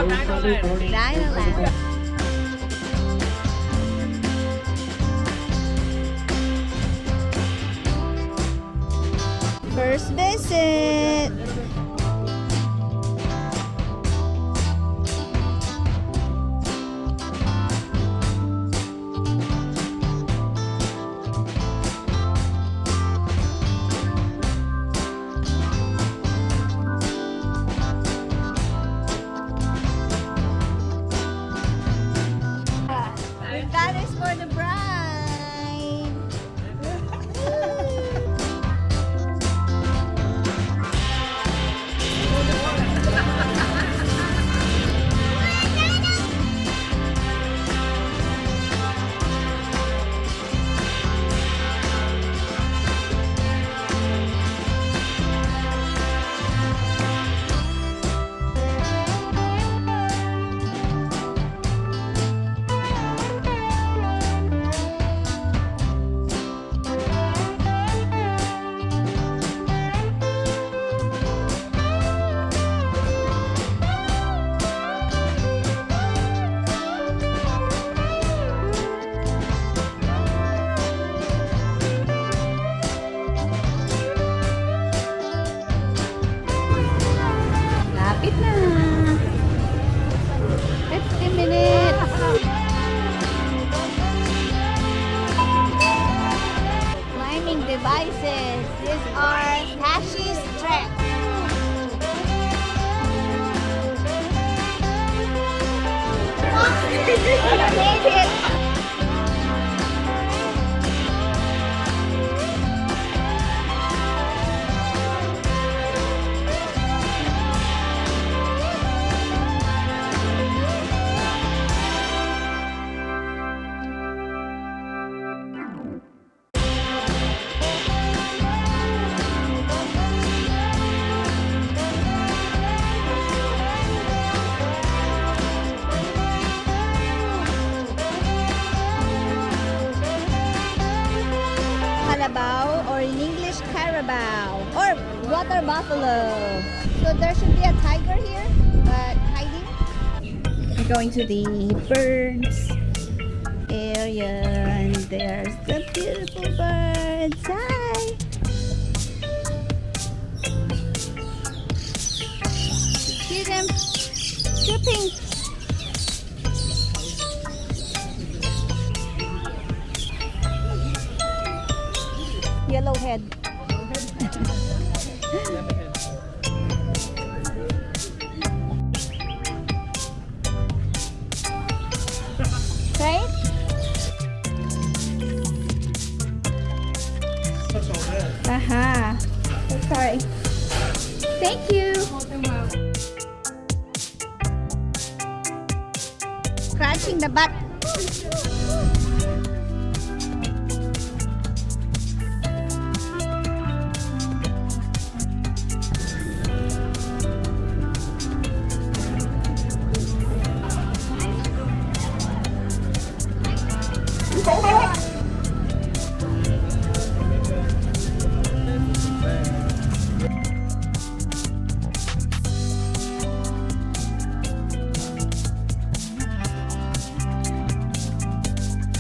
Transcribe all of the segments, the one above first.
Dinoland. First visit. That is for the bride. Lapit na. 50 minutes. Climbing devices. These are Tashi's trek. Made it. Carabao, or in English Carabao, or water buffalo. So there should be a tiger here, but hiding. We're going to the birds area, and there's the beautiful birds. Hi! See them chirping. Yellowhead. Right? Aha. So sorry. Thank you. Scratching the butt.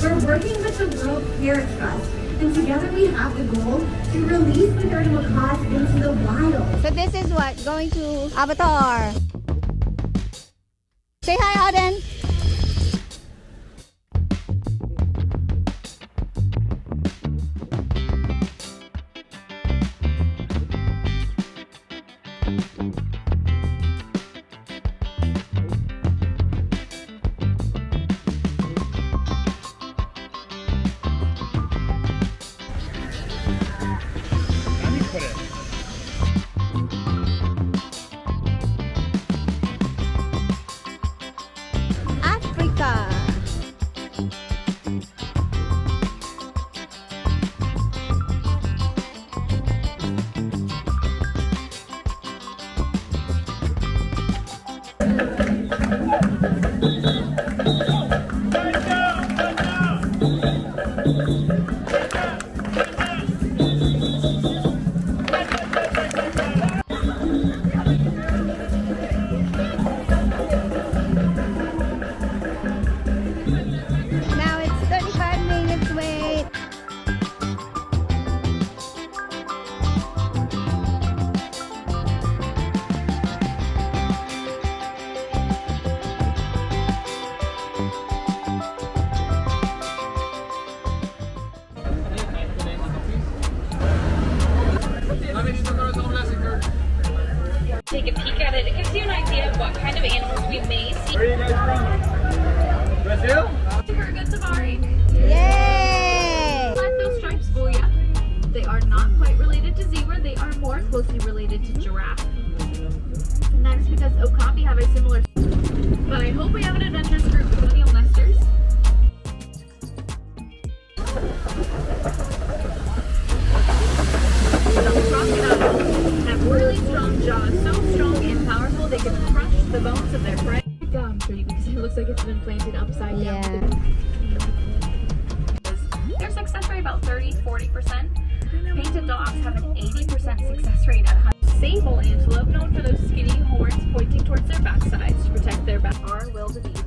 We're working with the World Parrot Trust, and together we have the goal to release the dirty macaws into the wild. So this is what? Going to Avatar. Say hi, Auden. Africa. but it gives you an idea of what kind of animals we may see. Where are you guys from? Brazil? For a good safari. Yay! Let those stripes fool ya. They are not quite related to zebra. They are more closely related to giraffe. And that is because okapi have a similar. But I hope we have an adventurous group of millennial nesters. The crocodiles have really strong jaws, so strong and powerful they can crush the bones of their prey. Gum tree because it looks like it's been planted upside down. Yeah. Their success rate about 30-40%. Painted dogs have an 80% success rate at 100. Sable antelope, known for those skinny horns pointing towards their backsides to protect their back, are wildebeest.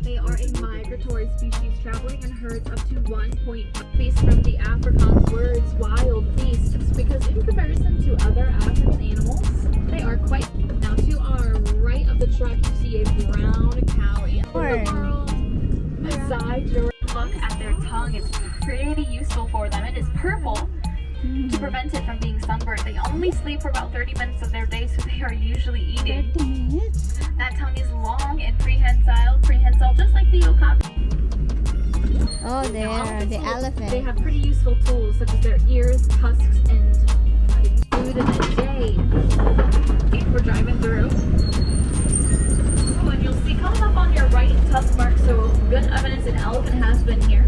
They are a migratory species traveling in herds up to 1.5 beasts from the Afrikaans words wild beasts because in comparison to other African animals, they are quite. Now to our right of the truck, you see a brown cow animal. In the world, aside your look at their tongue is pretty useful for them. It is purple to prevent it from being sunburned. They only sleep for about 30 minutes of their day, so they are usually eating. 30 minutes? That tongue is long and prehensile, just like the okapi. Oh, they are the elephant. They have pretty useful tools such as their ears, tusks, and food in the day. We're driving through. Oh, and you'll see coming up on your right tusk mark, so good evidence an elephant has been here.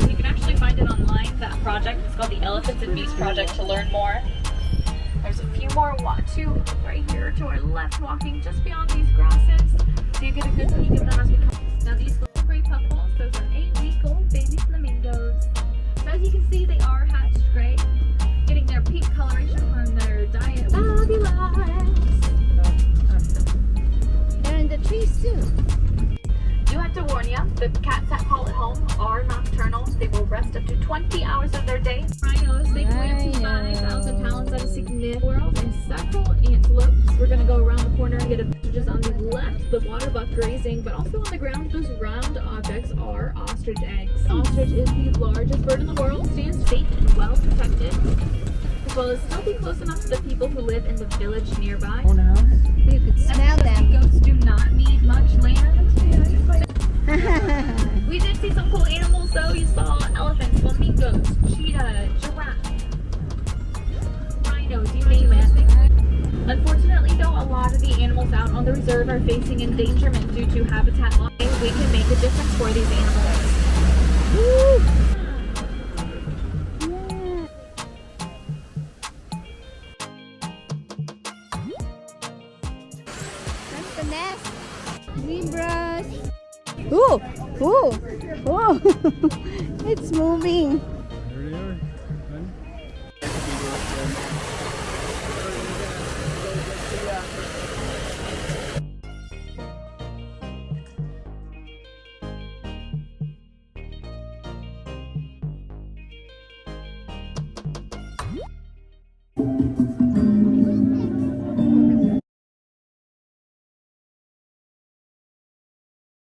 You can actually find it online, that project. It's called the Elephants and Beasts Project to learn more. There's a few more, two right here to our left, walking just beyond these grasses. So you get a good peek of them as we come. Now these little gray puffballs, those are 8-week-old baby flamingos. So as you can see, they are hatched gray, getting their pink coloration from their diet. Fabulous! They're in the trees too. Do have to warn you, the cats that call it home are nocturnal. They will rest up to 20 hours of their day. Rhinos, they can weigh up to 5,000 pounds at a significant world, and several antelopes. We're going to go around the corner and get a pictures on the left, the water buck grazing, but also on the ground, those round objects are ostrich eggs. Ostrich is the largest bird in the world, stands safe and well protected, as well as still be close enough to the people who live in the village nearby. Oh no. You could smell them. Goats do not need much land. We did see some cool animals though. You saw elephants, flamingos, cheetah, giraffe, rhinos, you name it. Unfortunately though, a lot of the animals out on the reserve are facing endangerment due to habitat loss. We can make a difference for these animals. Woo! That's the nest. Zebras. Ooh! Ooh! Ooh! It's moving.